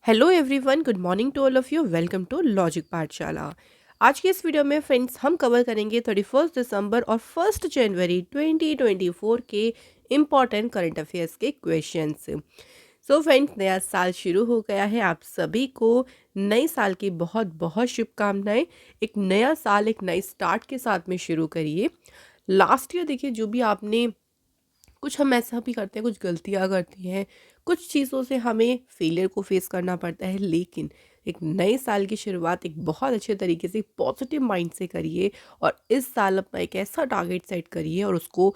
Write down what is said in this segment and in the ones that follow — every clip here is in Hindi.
Hello everyone, good morning to all of you. Welcome to logic Pathshala. आज के इस वीडियो में फ्रेंड्स हम कवर करेंगे 31 दिसंबर और 1 जनवरी 2024 के इम्पॉर्टेंट करंट अफेयर्स के क्वेश्चंस। सो फ्रेंड्स, नया साल शुरू हो गया है। आप सभी को नए साल की बहुत बहुत शुभकामनाएं। एक नया साल एक नई स्टार्ट के साथ में शुरू करिए। लास्ट ईयर देखिए, जो भी आपने कुछ हम ऐसा भी करते हैं, कुछ गलतियाँ करती हैं, कुछ चीज़ों से हमें फेलियर को फेस करना पड़ता है, लेकिन एक नए साल की शुरुआत एक बहुत अच्छे तरीके से पॉजिटिव माइंड से करिए और इस साल अपना एक ऐसा टारगेट सेट करिए और उसको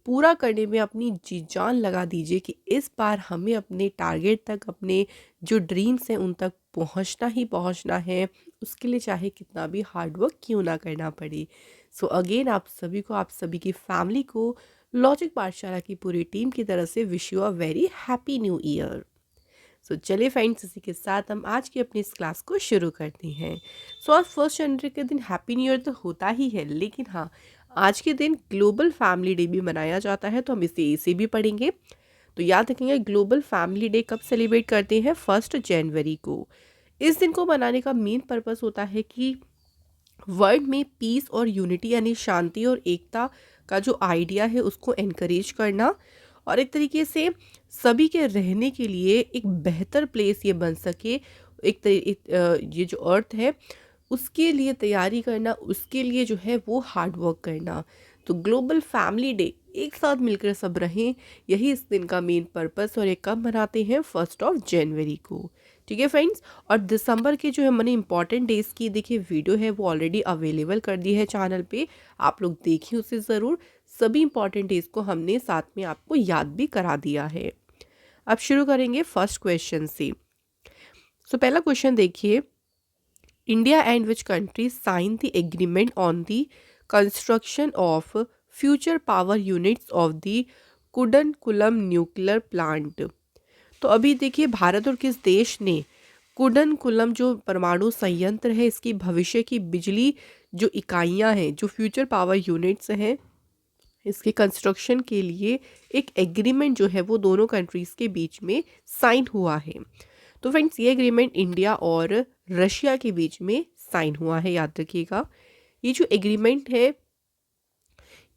पूरा करने में अपनी जी जान लगा दीजिए कि इस बार हमें अपने टारगेट तक, अपने जो ड्रीम्स हैं उन तक पहुंचना ही पहुंचना है। उसके लिए चाहे कितना भी हार्ड वर्क क्यों ना करना पड़े। सो अगेन आप सभी को, आप सभी की फैमिली को, लॉजिक पाठशाला की पूरी टीम की तरफ से wish you a very happy new year. So चलिए फ्रेंड्स, इसी के साथ हम आज की अपनी इस क्लास को शुरू करते हैं। सो आज 1 जनवरी के दिन हैप्पी न्यू ईयर तो होता ही है, लेकिन हाँ, आज के दिन ग्लोबल फैमिली डे भी मनाया जाता है, तो हम इसे भी पढ़ेंगे। तो याद रखेंगे, ग्लोबल फैमिली डे कब सेलिब्रेट करते हैं? 1 जनवरी को। इस दिन को मनाने का मेन पर्पस होता है कि वर्ल्ड में पीस और यूनिटी यानी शांति और एकता का जो आइडिया है उसको एनकरेज करना, और एक तरीके से सभी के रहने के लिए एक बेहतर प्लेस ये बन सके। ये जो अर्थ है उसके लिए तैयारी करना, उसके लिए जो है वो हार्ड वर्क करना। तो ग्लोबल फैमिली डे, एक साथ मिलकर सब रहें, यही इस दिन का मेन पर्पस। और ये कब मनाते हैं? 1 जनवरी को। ठीक है फ्रेंड्स। और दिसंबर के जो है मैंने इंपॉर्टेंट डेज की देखिए वीडियो है वो ऑलरेडी अवेलेबल कर दी है चैनल पे, आप लोग देखिए उसे ज़रूर। सभी इंपॉर्टेंट डेज को हमने साथ में आपको याद भी करा दिया है। अब शुरू करेंगे फर्स्ट क्वेश्चन से। सो पहला क्वेश्चन देखिए, India and which country sign the agreement on the construction of future power units of the Kudankulam nuclear plant. तो अभी देखिए, भारत और किस देश ने कुडनकुलम जो परमाणु संयंत्र है इसकी भविष्य की बिजली जो इकाइयां हैं, जो फ्यूचर पावर यूनिट्स हैं, इसके कंस्ट्रक्शन के लिए एक एग्रीमेंट जो है वो दोनों कंट्रीज के बीच में साइन हुआ है। तो फ्रेंड्स, ये एग्रीमेंट इंडिया और रशिया के बीच में साइन हुआ है, याद रखिएगा। ये जो एग्रीमेंट है,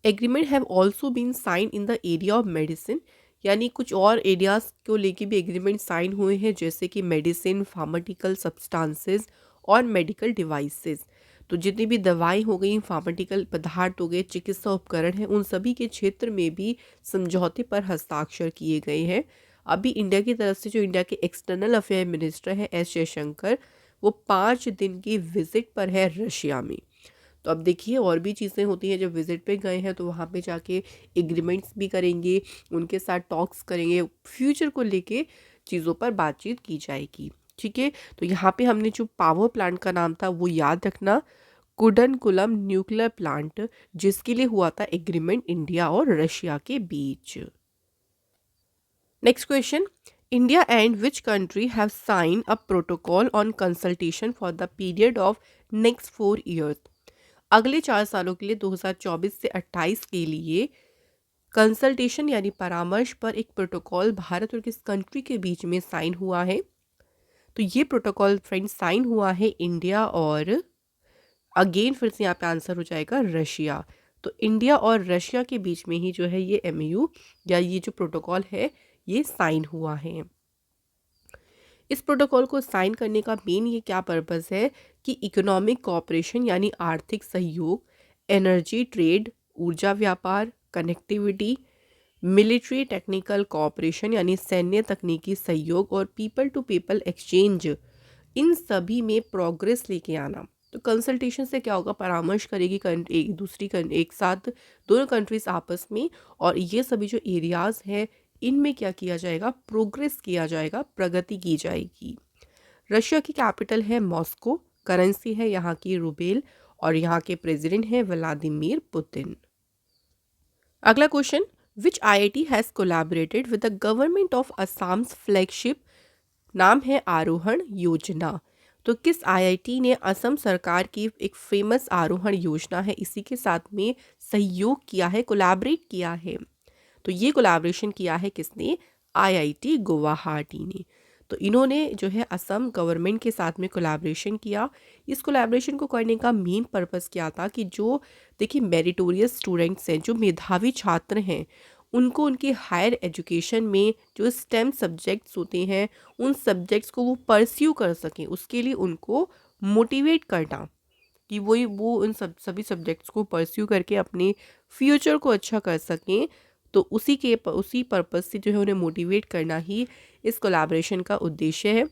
agreement have also been sign in the area of medicine, यानी कुछ और एरियाज को लेके भी एग्रीमेंट साइन हुए हैं, जैसे कि मेडिसिन, फार्माटिकल सब्सटेंसेस और मेडिकल डिवाइसेस। तो जितनी भी दवाई हो गई, फार्माटिकल पदार्थ हो गए, चिकित्सा उपकरण हैं, उन सभी के क्षेत्र में भी समझौते पर हस्ताक्षर किए गए हैं। अभी इंडिया की तरफ से जो इंडिया के एक्सटर्नल अफेयर मिनिस्टर हैं एस जयशंकर, वो 5 दिन की विजिट पर है रशिया में। तो अब देखिए, और भी चीज़ें होती हैं, जब विजिट पे गए हैं तो वहाँ पे जाके एग्रीमेंट्स भी करेंगे, उनके साथ टॉक्स करेंगे, फ्यूचर को लेके चीज़ों पर बातचीत की जाएगी। ठीक है। तो यहाँ पे हमने जो पावर प्लांट का नाम था वो याद रखना, कुडनकुलम न्यूक्लियर प्लांट, जिसके लिए हुआ था एग्रीमेंट इंडिया और रशिया के बीच। Next question, India and which country have sign a protocol on consultation for the period of next 4 years. अगले 4 सालों के लिए 2024 से 28 के लिए कंसल्टेशन यानी परामर्श पर एक प्रोटोकॉल भारत और किस कंट्री के बीच में साइन हुआ है? तो ये प्रोटोकॉल फ्रेंड्स साइन हुआ है इंडिया और, अगेन फिर से यहाँ पे आंसर हो जाएगा रशिया। तो इंडिया और रशिया के बीच में ही जो है ये एमओयू या ये जो प्रोटोकॉल है ये साइन हुआ है। इस प्रोटोकॉल को साइन करने का मेन ये क्या पर्पस है कि इकोनॉमिक कोऑपरेशन यानी आर्थिक सहयोग, एनर्जी ट्रेड, ऊर्जा व्यापार, कनेक्टिविटी, मिलिट्री टेक्निकल कोऑपरेशन यानी सैन्य तकनीकी सहयोग और पीपल टू पीपल एक्सचेंज, इन सभी में प्रोग्रेस लेके आना। तो कंसल्टेशन से क्या होगा? परामर्श करेगी एक साथ दोनों कंट्रीज आपस में, और ये सभी जो एरियाज हैं इनमें क्या किया जाएगा? प्रोग्रेस किया जाएगा, प्रगति की जाएगी। रशिया की कैपिटल है मॉस्को, करेंसी है यहाँ की रूबेल, और यहाँ के प्रेसिडेंट हैं व्लादिमीर पुतिन। अगला question, which IIT has collaborated with the government of Assam's flagship, नाम है आरोहण योजना। तो किस आईआईटी ने असम सरकार की एक फेमस आरोहण योजना है इसी के साथ में सहयोग किया है, कोलैबोरेट किया है? तो ये कोलैबोरेशन किया है किसने? आईआईटी गुवाहाटी ने। तो इन्होंने जो है असम गवर्नमेंट के साथ में कोलैबोरेशन किया। इस कोलैबोरेशन को करने का मेन पर्पस क्या था कि जो देखिए मेरिटोरियस स्टूडेंट्स हैं, जो मेधावी छात्र हैं, उनको उनके हायर एजुकेशन में जो स्टेम सब्जेक्ट्स होते हैं उन सब्जेक्ट्स को वो परस्यू कर सकें, उसके लिए उनको मोटिवेट करना कि वो उन सभी सब्जेक्ट्स को परस्यू करके अपने फ्यूचर को अच्छा कर सकें। तो उसी पर्पस से जो है उन्हें मोटिवेट करना ही इस कोलैबोरेशन का उद्देश्य है।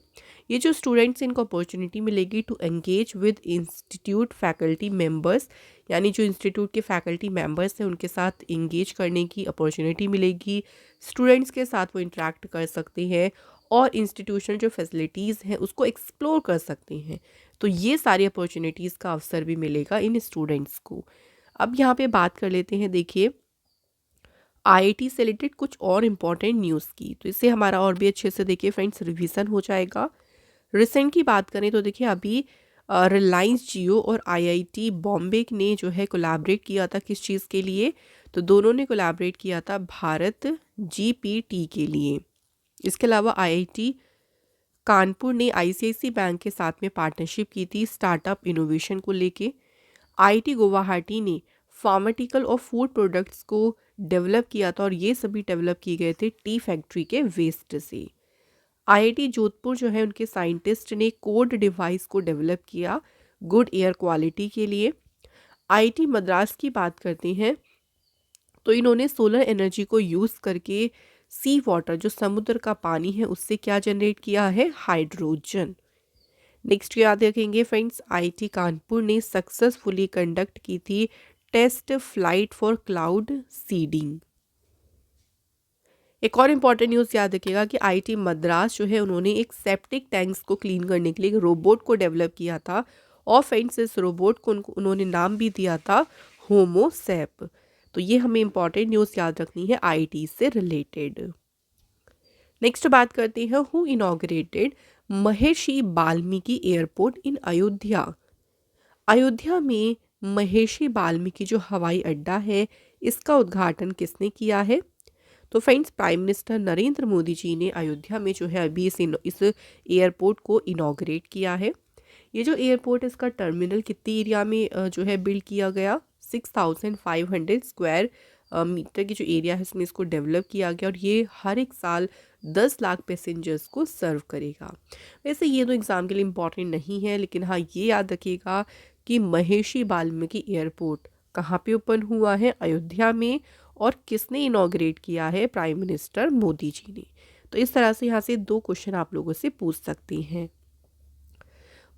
ये जो स्टूडेंट्स इनको अपॉर्चुनिटी मिलेगी to engage with institute faculty members, यानी जो इंस्टीट्यूट के फैकल्टी मेंबर्स हैं उनके साथ इंगेज करने की अपॉर्चुनिटी मिलेगी। स्टूडेंट्स के साथ वो इंटरेक्ट कर सकते हैं और इंस्टीट्यूशनल जो फैसिलिटीज़ हैं उसको एक्सप्लोर कर सकते हैं। तो ये सारी अपॉर्चुनिटीज़ का अवसर भी मिलेगा इन स्टूडेंट्स को। अब यहाँ पे बात कर लेते हैं, देखिए आईआईटी से रिलेटेड कुछ और इम्पॉर्टेंट न्यूज़ की, तो इससे हमारा और भी अच्छे से देखिए फ्रेंड्स रिवीजन हो जाएगा। रिसेंट की बात करें तो देखिए अभी रिलायंस जियो और आईआईटी बॉम्बे ने जो है कोलैबोरेट किया था, किस चीज़ के लिए, तो दोनों ने कोलैबोरेट किया था भारत जीपीटी के लिए। इसके अलावा आईआईटी कानपुर ने आईसीआईसी बैंक के साथ में पार्टनरशिप की थी स्टार्टअप इनोवेशन को लेके। आईआईटी गुवाहाटी ने फार्माटिकल और फूड प्रोडक्ट्स को डेवलप किया था और ये सभी डेवलप किए गए थे टी फैक्ट्री के वेस्ट से। आईआईटी जोधपुर जो है उनके साइंटिस्ट ने कोड डिवाइस को डेवलप किया गुड एयर क्वालिटी के लिए। आईआईटी मद्रास की बात करते हैं तो इन्होंने सोलर एनर्जी को यूज़ करके सी वाटर, जो समुद्र का पानी है, उससे क्या जनरेट किया है, हाइड्रोजन। नेक्स्ट याद रखेंगे फ्रेंड्स, आईआईटी कानपुर ने सक्सेसफुली कंडक्ट की थी test flight for cloud seeding. एक और इम्पॉर्टेंट न्यूज़ याद रखिएगा कि आईआईटी मद्रास जो है उन्होंने एक सेप्टिक टैंक्स को क्लीन करने के लिए एक रोबोट को डेवलप किया था और फ्रेंड्स इस रोबोट को उन्होंने नाम भी दिया था होमोसैप। तो ये हमें इम्पॉर्टेंट न्यूज़ याद रखनी है आईआईटी से रिलेटेड। नेक्स्ट बात करते हैं, who inaugurated Maharshi Valmiki airport इन अयोध्या। अयोध्या में महर्षि वाल्मीकि जो हवाई अड्डा है इसका उद्घाटन किसने किया है, तो friends prime minister Narendra Modi ji ने अयोध्या में जो है अभी इस एयरपोर्ट को इनॉग्रेट किया है। ये जो एयरपोर्ट इसका टर्मिनल कितनी एरिया में जो है बिल्ड किया गया, 6500 स्क्वायर मीटर की जो एरिया है इसमें इसको डेवलप किया गया और ये हर एक साल 10 लाख पैसेंजर्स को सर्व करेगा। वैसे ये तो एग्ज़ाम के लिए इम्पॉर्टेंट नहीं है, लेकिन हाँ ये याद रखिएगा कि महर्षि वाल्मीकि एयरपोर्ट कहाँ पे ओपन हुआ है, अयोध्या में, और किसने इनॉग्रेट किया है, प्राइम मिनिस्टर मोदी जी ने। तो इस तरह से यहाँ से 2 क्वेश्चन आप लोगों से पूछ सकते हैं।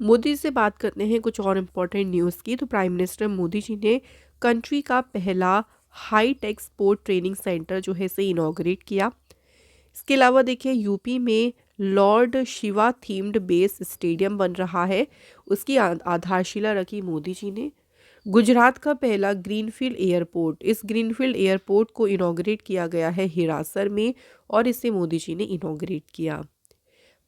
मोदी से बात करते हैं कुछ और इम्पोर्टेंट न्यूज़ की, तो प्राइम मिनिस्टर मोदी जी ने कंट्री का पहला high tech sport training centre जो है इसे इनॉग्रेट किया। इसके अलावा देखिए यूपी में Lord Shiva themed base stadium बन रहा है, उसकी आधारशिला रखी मोदी जी ने। गुजरात का पहला ग्रीनफील्ड एयरपोर्ट, इस ग्रीनफील्ड एयरपोर्ट को इनॉग्रेट किया गया है हिरासर में और इसे मोदी जी ने इनॉग्रेट किया।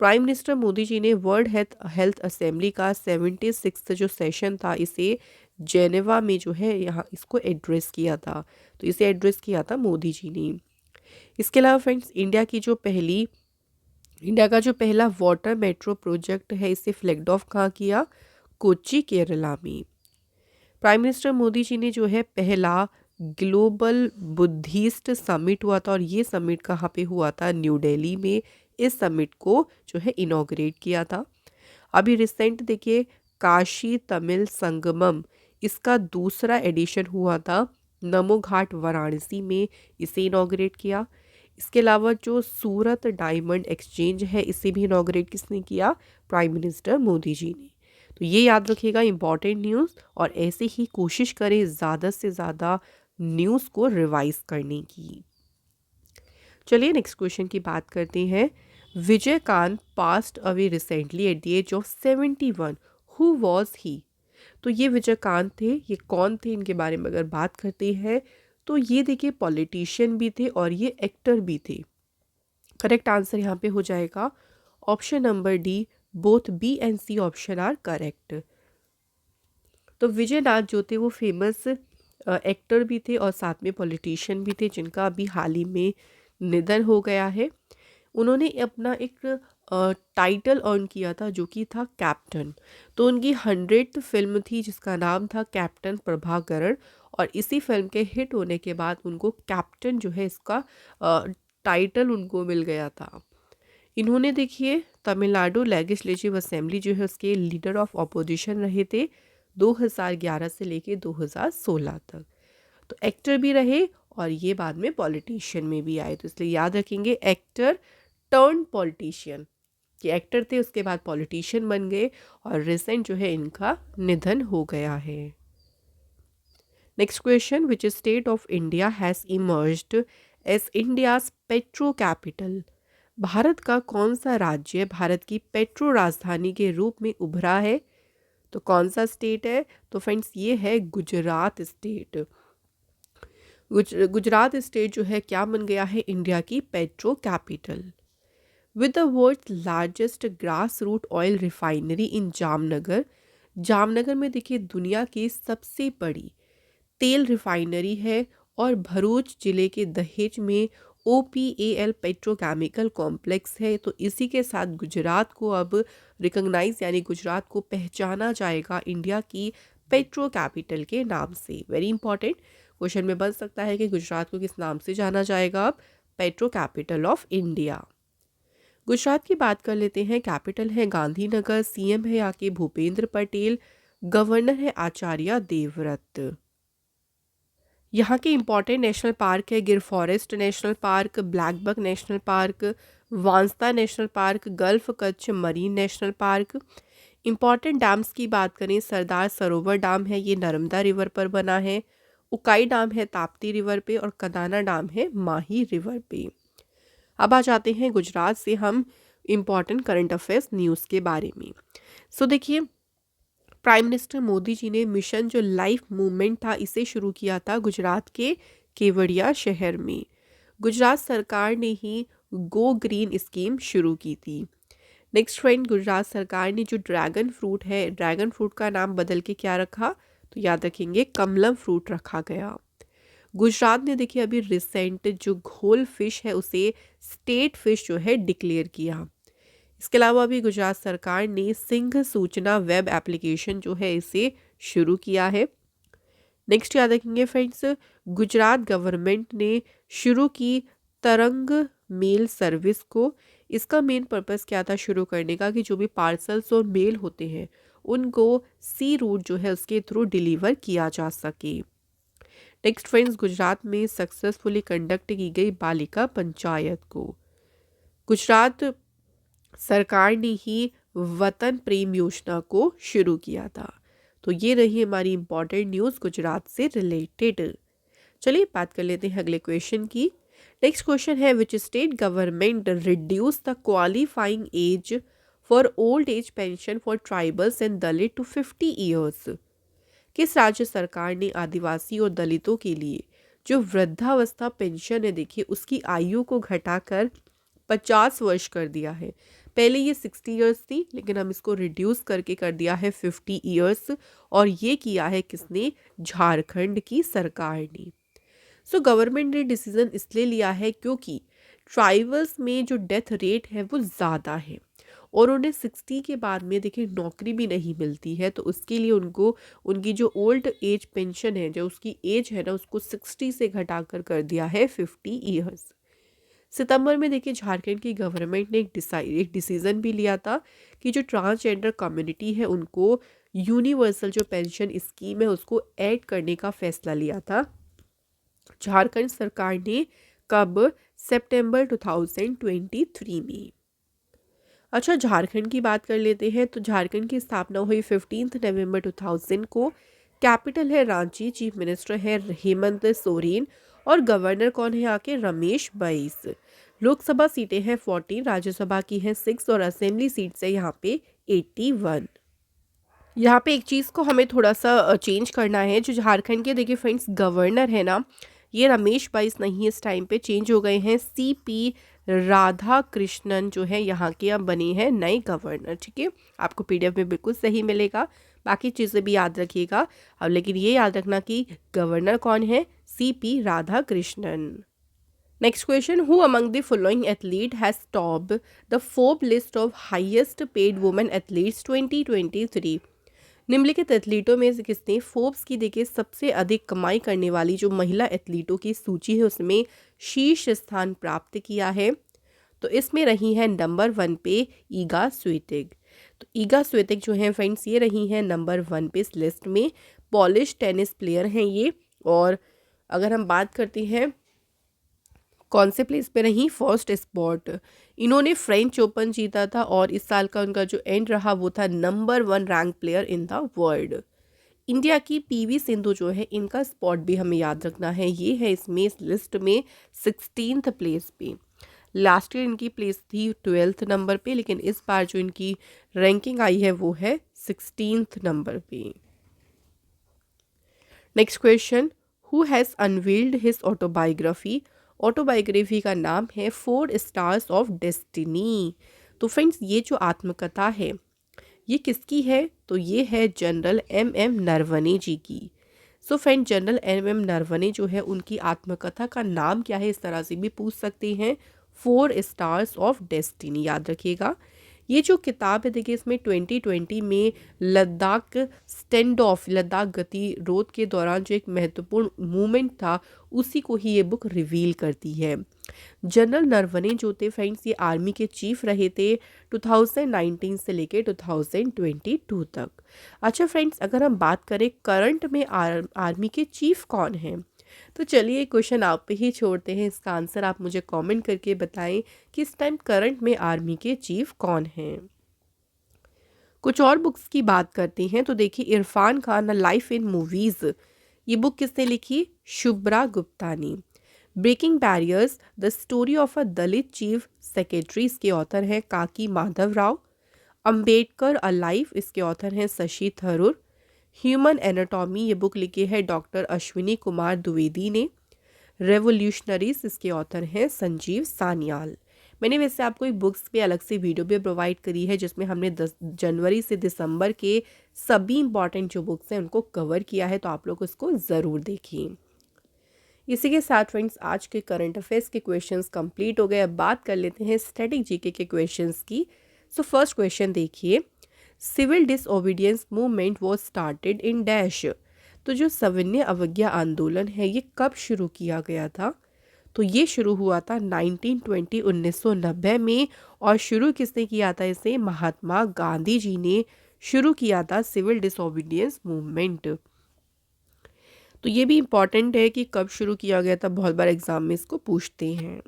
प्राइम मिनिस्टर मोदी जी ने वर्ल्ड हेल्थ असेंबली का 76 जो सेशन था इसे जेनेवा में जो है यहाँ इसको एड्रेस किया था, तो इसे एड्रेस किया था मोदी जी ने। इसके अलावा फ्रेंड्स इंडिया का जो पहला वाटर मेट्रो प्रोजेक्ट है इसे फ्लैग्ड ऑफ कहाँ किया, कोच्चि केरला में। प्राइम मिनिस्टर मोदी जी ने जो है पहला ग्लोबल बुद्धिस्ट समिट हुआ था और ये समिट कहाँ पे हुआ था, न्यू दिल्ली में। इस समिट को जो है इनॉग्रेट किया था। अभी रिसेंट देखिए काशी तमिल संगमम, इसका दूसरा एडिशन हुआ था नमो घाट वाराणसी में, इसे इनॉग्रेट किया। इसके अलावा जो सूरत डायमंड एक्सचेंज है इसे भी इनॉग्रेट किसने किया, प्राइम मिनिस्टर मोदी जी ने। तो ये याद रखिएगा इंपॉर्टेंट न्यूज़, और ऐसे ही कोशिश करें ज़्यादा से ज़्यादा न्यूज़ को रिवाइज करने की। चलिए नेक्स्ट क्वेश्चन की बात करते हैं। Vijayakanth passed away recently at the age of 71, who was he. तो ये विजयकांत थे, ये कौन थे, इनके बारे में अगर बात करते हैं तो ये देखिए पॉलिटिशियन भी थे और ये एक्टर भी थे। करेक्ट आंसर यहाँ पे हो जाएगा option number D, both B and C option are correct. तो विजयनाथ जो थे वो फेमस एक्टर भी थे और साथ में पॉलिटिशियन भी थे जिनका अभी हाल ही में निधन हो गया है। उन्होंने अपना एक टाइटल अर्न किया था जो कि था कैप्टन। तो उनकी 100th फिल्म थी जिसका नाम था कैप्टन प्रभाकरण, और इसी फिल्म के हिट होने के बाद उनको कैप्टन जो है इसका टाइटल उनको मिल गया था। इन्होंने देखिए तमिलनाडु लेजिस्लेटिव असेंबली जो है उसके लीडर ऑफ अपोजिशन रहे थे 2011 से लेके 2016 तक। तो एक्टर भी रहे और ये बाद में पॉलिटिशियन में भी आए, तो इसलिए याद रखेंगे एक्टर टर्न पॉलिटिशियन, कि एक्टर थे उसके बाद पॉलिटिशियन बन गए, और रिसेंट जो है इनका निधन हो गया है। Next question, which state of India has emerged as India's petro capital? भारत का कौन सा राज्य भारत की पेट्रो राजधानी के रूप में उभरा है? तो कौन सा स्टेट है? तो फ्रेंड्स ये है गुजरात स्टेट। गुजरात स्टेट जो है क्या बन गया है? इंडिया की petro capital. With the world's largest grass root oil refinery in Jamnagar, Jamnagar में देखिए दुनिया की सबसे बड़ी तेल रिफाइनरी है, और भरूच जिले के दहेज में OPAL पेट्रोकेमिकल कॉम्प्लेक्स है। तो इसी के साथ गुजरात को अब रिकॉग्नाइज यानी गुजरात को पहचाना जाएगा इंडिया की पेट्रो कैपिटल के नाम से। वेरी इंपॉर्टेंट क्वेश्चन में बन सकता है कि गुजरात को किस नाम से जाना जाएगा अब? Petro capital of India. Gujarat की बात कर लेते हैं। कैपिटल है गांधीनगर, CM है यहाँ के भूपेंद्र पटेल, गवर्नर है आचार्य देवव्रत। यहाँ के इंपॉर्टेंट नेशनल पार्क है गिर forest national park, blackbuck national park, Vansda national park, gulf Kutch marine national park. Important dams की बात करें, सरदार सरोवर डैम है, ये नर्मदा रिवर पर बना है। उकाई डैम है ताप्ती रिवर पे, और कदाना डैम है माही रिवर पे। अब आ जाते हैं गुजरात से हम इम्पॉर्टेंट करंट अफेयर्स न्यूज़ के बारे में। सो देखिए, प्राइम मिनिस्टर मोदी जी ने मिशन जो लाइफ मूवमेंट था इसे शुरू किया था गुजरात के केवड़िया शहर में। गुजरात सरकार ने ही गो ग्रीन स्कीम शुरू की थी। नेक्स्ट फ्रेंड, गुजरात सरकार ने जो ड्रैगन फ्रूट है, ड्रैगन फ्रूट का नाम बदल के क्या रखा? तो याद रखेंगे कमलम फ्रूट रखा गया। गुजरात ने देखिए अभी रिसेंट जो घोल फिश है उसे स्टेट फिश जो है डिक्लेयर किया। इसके अलावा अभी गुजरात सरकार ने सिंह सूचना वेब एप्लीकेशन जो है इसे शुरू किया है। नेक्स्ट याद रखेंगे फ्रेंड्स, गुजरात गवर्नमेंट ने शुरू की तरंग मेल सर्विस को। इसका मेन पर्पस क्या था शुरू करने का? कि जो भी पार्सल्स और मेल होते हैं उनको सी रूट जो है उसके थ्रू डिलीवर किया जा सके। नेक्स्ट फ्रेंड्स, गुजरात में सक्सेसफुली कंडक्ट की गई बालिका पंचायत को। गुजरात सरकार ने ही वतन प्रेम योजना को शुरू किया था। तो ये रही हमारी इंपॉर्टेंट न्यूज़ गुजरात से रिलेटेड। चलिए बात कर लेते हैं अगले क्वेश्चन की। नेक्स्ट क्वेश्चन है, which state government reduce the qualifying age for old age pension for tribals and Dalit to 50 years? किस राज्य सरकार ने आदिवासी और दलितों के लिए जो वृद्धावस्था पेंशन है देखिए उसकी आयु को घटाकर 50 वर्ष कर दिया है? पहले ये 60 ईयर्स थी, लेकिन हम इसको रिड्यूस करके कर दिया है 50 ईयर्स, और ये किया है किसने? झारखंड की सरकार ने। सो गवर्नमेंट ने डिसीजन इसलिए लिया है क्योंकि ट्राइबल्स में जो डेथ रेट है वो ज़्यादा है, और उन्हें 60 के बाद में देखिए नौकरी भी नहीं मिलती है। तो उसके लिए उनको उनकी जो ओल्ड एज पेंशन है, जो उसकी एज है ना, उसको 60 से घटाकर कर दिया है 50 ईयर्स। सितंबर में देखिए झारखंड की गवर्नमेंट ने एक डिसीजन भी लिया था कि जो ट्रांसजेंडर कम्युनिटी है उनको यूनिवर्सल जो पेंशन स्कीम है उसको ऐड करने का फैसला लिया था झारखंड सरकार ने। कब? सितंबर 2023 में। अच्छा, झारखंड की बात कर लेते हैं। तो झारखंड की स्थापना हुई 15 नवंबर 2000 को। कैपिटल है रांची, चीफ मिनिस्टर है हेमंत सोरेन, और गवर्नर कौन है यहाँ के? रमेश बैस। लोकसभा सीटें हैं 14, राज्यसभा की है 6, और असेंबली सीट्स है यहाँ पे 81। यहाँ पे एक चीज़ को हमें थोड़ा सा चेंज करना है। जो झारखंड के देखिए फ्रेंड्स गवर्नर है ना, ये रमेश बैस नहीं, इस टाइम पे चेंज हो गए हैं। CP राधा कृष्णन जो है यहाँ के अब बने हैं नए गवर्नर। ठीक है, आपको PDF में बिल्कुल सही मिलेगा, बाकी चीज़ें भी याद रखिएगा। अब लेकिन ये याद रखना कि गवर्नर कौन है? CP Radha Krishnan. Next question, who among the following athlete has top the फोर्ब list of highest paid women athletes 2023? निम्नलिखित एथलीटों में से किसने फोर्ब्स की देखिए सबसे अधिक कमाई करने वाली जो महिला एथलीटों की सूची है उसमें शीर्ष स्थान प्राप्त किया है? तो इसमें रही है नंबर 1 पे ईगा स्विएटेक। तो ईगा स्विएटेक जो है फ्रेंड्स ये रही है नंबर 1 पे इस लिस्ट में। पॉलिश टेनिस प्लेयर हैं ये। और अगर हम बात करते हैं कौन से प्लेस पे रही, फर्स्ट स्पॉट। इन्होंने फ्रेंच ओपन जीता था और इस साल का उनका जो एंड रहा वो था number 1 rank player in the world. India की पीवी सिंधु जो है इनका स्पॉट भी हमें याद रखना है, ये है इसमें इस लिस्ट में 16th प्लेस पे। लास्ट ईयर इनकी प्लेस थी 12th नंबर पे, लेकिन इस बार जो इनकी रैंकिंग आई है वो है 16th नंबर पे। Next question, who has unveiled his autobiography? Autobiography का नाम है 4 स्टार्स ऑफ डेस्टिनी। तो फ्रेंड्स ये जो आत्मकथा है ये किसकी है? तो ये है जनरल एम नरवणे जी की। So friend general M Naravane जो है उनकी आत्मकथा का नाम क्या है, इस तरह से भी पूछ सकते हैं। 4 स्टार्स ऑफ डेस्टिनी, याद रखिएगा। ये जो किताब है देखिए इसमें 2020 में लद्दाख स्टैंड ऑफ, लद्दाख गतिरोध के दौरान जो एक महत्वपूर्ण मूवमेंट था उसी को ही ये बुक रिवील करती है। जनरल नरवणे जो थे फ्रेंड्स ये आर्मी के चीफ रहे थे 2019 से लेके 2022 तक। अच्छा फ्रेंड्स, अगर हम बात करें करंट में आर्मी के चीफ कौन हैं, तो चलिए क्वेश्चन आप पे ही छोड़ते हैं। इसका आंसर आप मुझे कमेंट करके बताएं कि इस टाइम करंट में आर्मी के चीफ कौन हैं। कुछ और बुक्स की बात करते हैं तो देखिए Irrfan Khan life in movies, ये बुक किसने लिखी? शुभ्रा गुप्ता ने। Breaking barriers the story of a Dalit chief secretary, इसके ऑथर हैं काकी माधव राव। अंबेडकर अलाइव, इसके ऑथर हैं शशि थरूर। ह्यूमन एनाटॉमी, ये बुक लिखी है डॉक्टर अश्विनी कुमार द्विवेदी ने। रेवोल्यूशनरीज, इसके ऑथर हैं संजीव सान्याल। मैंने वैसे आपको एक बुक्स पे अलग से वीडियो भी प्रोवाइड करी है जिसमें हमने 10 जनवरी से दिसंबर के सभी इंपॉर्टेंट जो बुक्स हैं उनको कवर किया है, तो आप लोग उसको ज़रूर देखिए। इसी के साथ फ्रेंड्स आज के करंट अफेयर्स के क्वेश्चंस कंप्लीट हो गए। अब बात कर लेते हैं स्टैटिक जीके के क्वेश्चंस की। सो फर्स्ट क्वेश्चन देखिए, civil disobedience movement was started in dash. तो जो सविनय अवज्ञा आंदोलन है ये कब शुरू किया गया था? तो ये शुरू हुआ था 1990 में। और शुरू किसने किया था इसे? महात्मा गांधी जी ने शुरू किया था सिविल डिसओबीडियंस मूवमेंट। तो ये भी इम्पॉर्टेंट है कि कब शुरू किया गया था, बहुत बार एग्जाम में इसको पूछते हैं।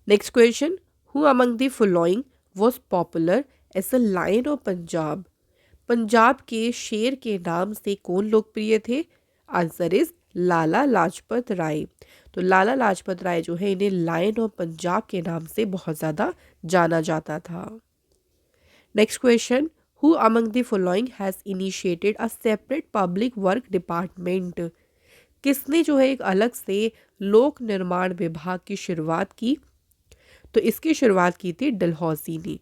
Next question, who among the following was popular as a lion of Punjab? Punjab के शेर के नाम से कौन लोकप्रिय थे? Answer is Lala Lajpat Rai. तो लाला लाजपत राय जो है इन्हें लायन ऑफ पंजाब के नाम से बहुत ज़्यादा जाना जाता था। Next question, who among the following has initiated a separate public work department? किसने जो है एक अलग से लोक निर्माण विभाग की शुरुआत की? तो इसकी शुरुआत की थी डलहौजी ने।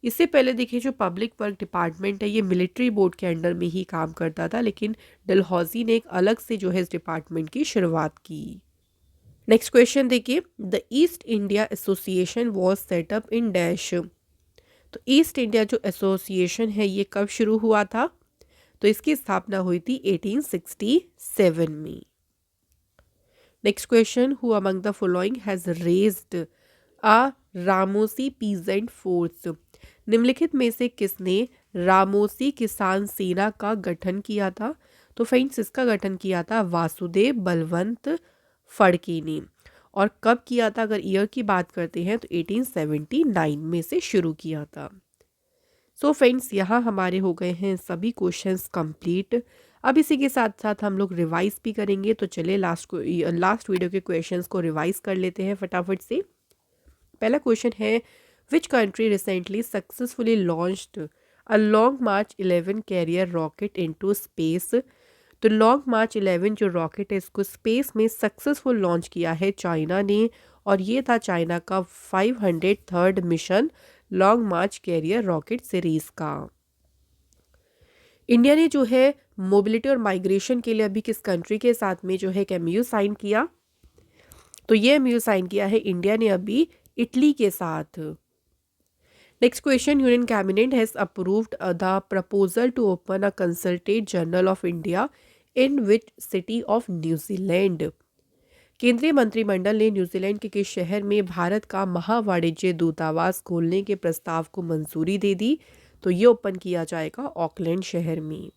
इससे पहले देखिए जो पब्लिक वर्क डिपार्टमेंट है ये मिलिट्री बोर्ड के अंडर में ही काम करता था, लेकिन डलहौजी ने एक अलग से जो है इस डिपार्टमेंट की शुरुआत की। नेक्स्ट क्वेश्चन देखिए, the east India association was setup in dash. तो ईस्ट इंडिया जो एसोसिएशन है ये कब शुरू हुआ था? तो इसकी स्थापना हुई थी 1867 में। Next question, who among the following has raised a Ramoshi peasant force? निम्नलिखित में से किसने रामोसी किसान सेना का गठन किया था? तो फ्रेंड्स इसका गठन किया था वासुदेव बलवंत फड़के ने। और कब किया था? अगर ईयर की बात करते हैं तो 1879 में से शुरू किया था। सो फ्रेंड्स यहाँ हमारे हो गए हैं सभी क्वेश्चंस कंप्लीट। अब इसी के साथ साथ हम लोग रिवाइज भी करेंगे, तो चलिए लास्ट वीडियो के क्वेश्चंस को रिवाइज कर लेते हैं फटाफट से। पहला क्वेश्चन है, which country recently successfully launched a long March 11 carrier rocket into space? तो लॉन्ग मार्च 11 जो रॉकेट है इसको स्पेस में सक्सेसफुल लॉन्च किया है चाइना ने, और ये था चाइना का 503rd मिशन लॉन्ग मार्च कैरियर रॉकेट सीरीज का। इंडिया ने जो है मोबिलिटी और माइग्रेशन के लिए अभी किस कंट्री के साथ में जो है एमओयू साइन किया? तो ये एमओयू साइन किया है इंडिया ने अभी इटली के साथ। Next question, union cabinet has approved the proposal to open a consulate general of India in which city of New Zealand. केंद्रीय मंत्रिमंडल ने न्यूजीलैंड के किस शहर में भारत का महावाणिज्य दूतावास खोलने के प्रस्ताव को मंजूरी दे दी? तो ये ओपन किया जाएगा ऑकलैंड शहर में।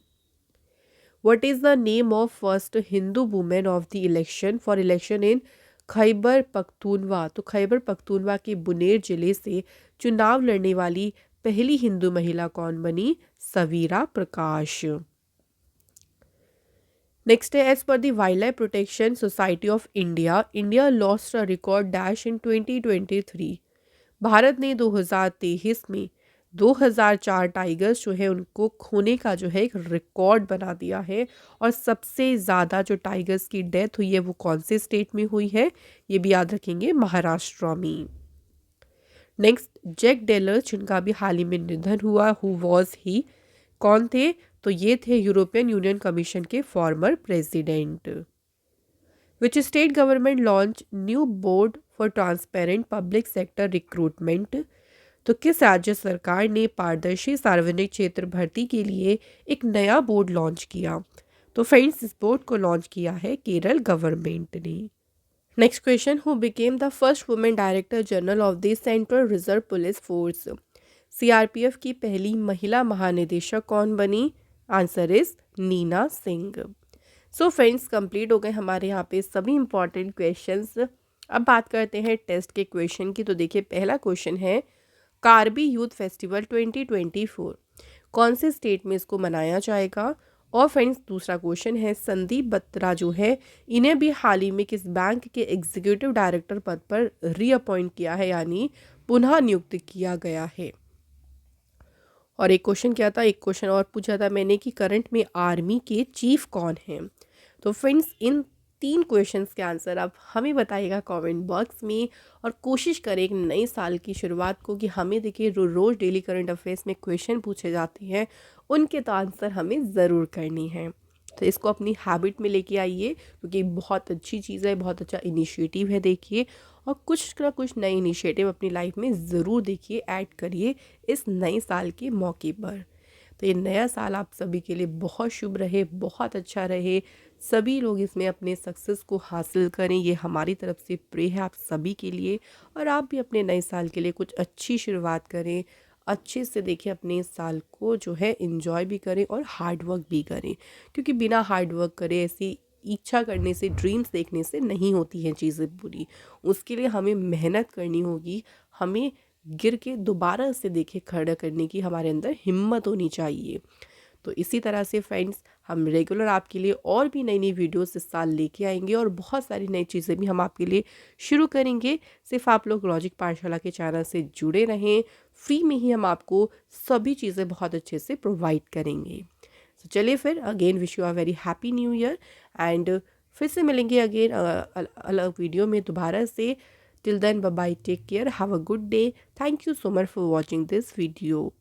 What is the name of first Hindu women of the election for election in Khyber Pakhtunkhwa? तो खैबर पख्तूनवा के बुनेर जिले से चुनाव लड़ने वाली पहली हिंदू महिला कौन बनी? सवीरा प्रकाश। नेक्स्ट है, as per the wild life protection society of India, India lost a record dash in 2023। Bharat ने 2023 में 2004 टाइगर्स जो है उनको खोने का जो है एक रिकॉर्ड बना दिया है। और सबसे ज़्यादा जो टाइगर्स की डेथ हुई है वो कौन से स्टेट में हुई है? ये भी याद रखेंगे, महाराष्ट्र में। नेक्स्ट, जैक डेलर जिनका भी हाल ही में निधन हुआ, हु वॉज ही, कौन थे? तो ये थे यूरोपियन यूनियन कमीशन के former president. Which state government launch new board for transparent public sector recruitment? तो किस राज्य सरकार ने पारदर्शी सार्वजनिक क्षेत्र भर्ती के लिए एक नया बोर्ड लॉन्च किया? तो फ्रेंड्स, इस बोर्ड को लॉन्च किया है केरल गवर्नमेंट ने। Next question, who became the first women director general of the central reserve police force? CRPF की पहली महिला महानिदेशक कौन बनी? Answer is Nina Singh. So friends, complete हो गए हमारे यहाँ पे सभी इंपॉर्टेंट क्वेश्चंस। अब बात करते हैं टेस्ट के क्वेश्चन की। तो देखिए, पहला क्वेश्चन है, कार्बी यूथ फेस्टिवल 2024 कौन से स्टेट में इसको मनाया जाएगा? और फ्रेंड्स, दूसरा क्वेश्चन है, संदीप बत्रा जो है इन्हें भी हाल ही में किस बैंक के एग्जीक्यूटिव डायरेक्टर पद पर रीअपॉइंट किया है, यानी पुनः नियुक्त किया गया है? और एक क्वेश्चन क्या था, एक क्वेश्चन और पूछा था मैंने कि करंट में आर्मी के चीफ कौन हैं? तो फ्रेंड्स, इन 3 क्वेश्चंस के आंसर आप हमें बताइएगा कमेंट बॉक्स में। और कोशिश करें एक नए साल की शुरुआत को कि हमें देखिए रोज़ डेली करंट अफेयर्स में क्वेश्चन पूछे जाते हैं, उनके तो आंसर हमें ज़रूर करनी है। तो इसको अपनी हैबिट में लेके आइए, क्योंकि बहुत अच्छी चीज़ है, बहुत अच्छा इनिशिएटिव है देखिए। और कुछ ना कुछ नए इनिशिएटिव अपनी लाइफ में ज़रूर देखिए, ऐड करिए इस नए साल के मौके पर। तो ये नया साल आप सभी के लिए बहुत शुभ रहे, बहुत अच्छा रहे, सभी लोग इसमें अपने सक्सेस को हासिल करें, ये हमारी तरफ से प्रे है आप सभी के लिए। और आप भी अपने नए साल के लिए कुछ अच्छी शुरुआत करें, अच्छे से देखिए अपने इस साल को जो है एंजॉय भी करें और हार्ड वर्क भी करें, क्योंकि बिना हार्ड वर्क करे, ऐसी इच्छा करने से, ड्रीम्स देखने से नहीं होती हैं चीज़ें पूरी। उसके लिए हमें मेहनत करनी होगी, हमें गिर के दोबारा से देखे खड़ा करने की हमारे अंदर हिम्मत होनी चाहिए। तो इसी तरह से फ्रेंड्स, हम रेगुलर आपके लिए और भी नई नई वीडियोस इस साल लेके आएंगे और बहुत सारी नई चीज़ें भी हम आपके लिए शुरू करेंगे। सिर्फ आप लोग लॉजिक पाठशाला के चैनल से जुड़े रहें, फ्री में ही हम आपको सभी चीज़ें बहुत अच्छे से प्रोवाइड करेंगे। तो चलिए फिर, again wish you a very happy new year and फिर से मिलेंगे अगेन अलग वीडियो में दोबारा से। Till then, bye bye, take care, have a good day, thank you so much for watching this video.